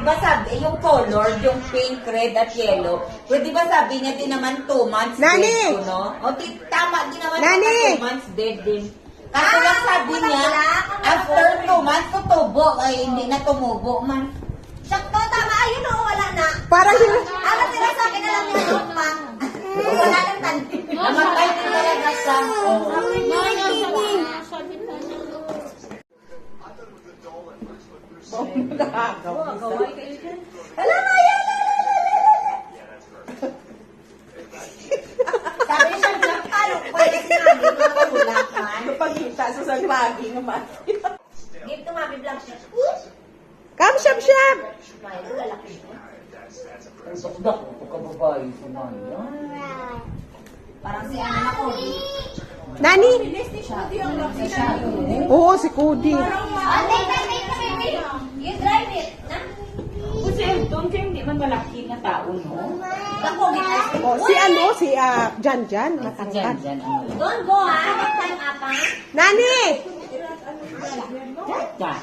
ba sabi, yung color, yung pink, red, at yellow, pwede ba sabi niya din naman 2 months Nani! dead ko, no? O, tama din naman Nani! 2 months dead din. Kaso lang sabi niya, after 2 months, tutubo. Ay, hindi na tumubo man. Sakto, tama. Ayun o, wala na. Parang yun. Ano sila sa akin na lang yung joke pa? Wala nang tandi. Namatay din talaga siya. Wala na yan. Sabi niya, joke pa. Pwede sinabi, mga wala man. Pagkita sa salbagi naman. Give to Mami Vlog siya. Come, shop, shop. May lalaki. Ang sakdak, ito ka babae sa Maya. Parang si ano ako. Nani? Oo, si Cody. Baby. You drive it. Na? Kasi doon kayo hindi man malaki na tao, no? Ako, gitas. Oh, si ano, si Jan Jan, matangkad. Diyan, ano. Don't go ha. Next time, apa. Nani! Diyan.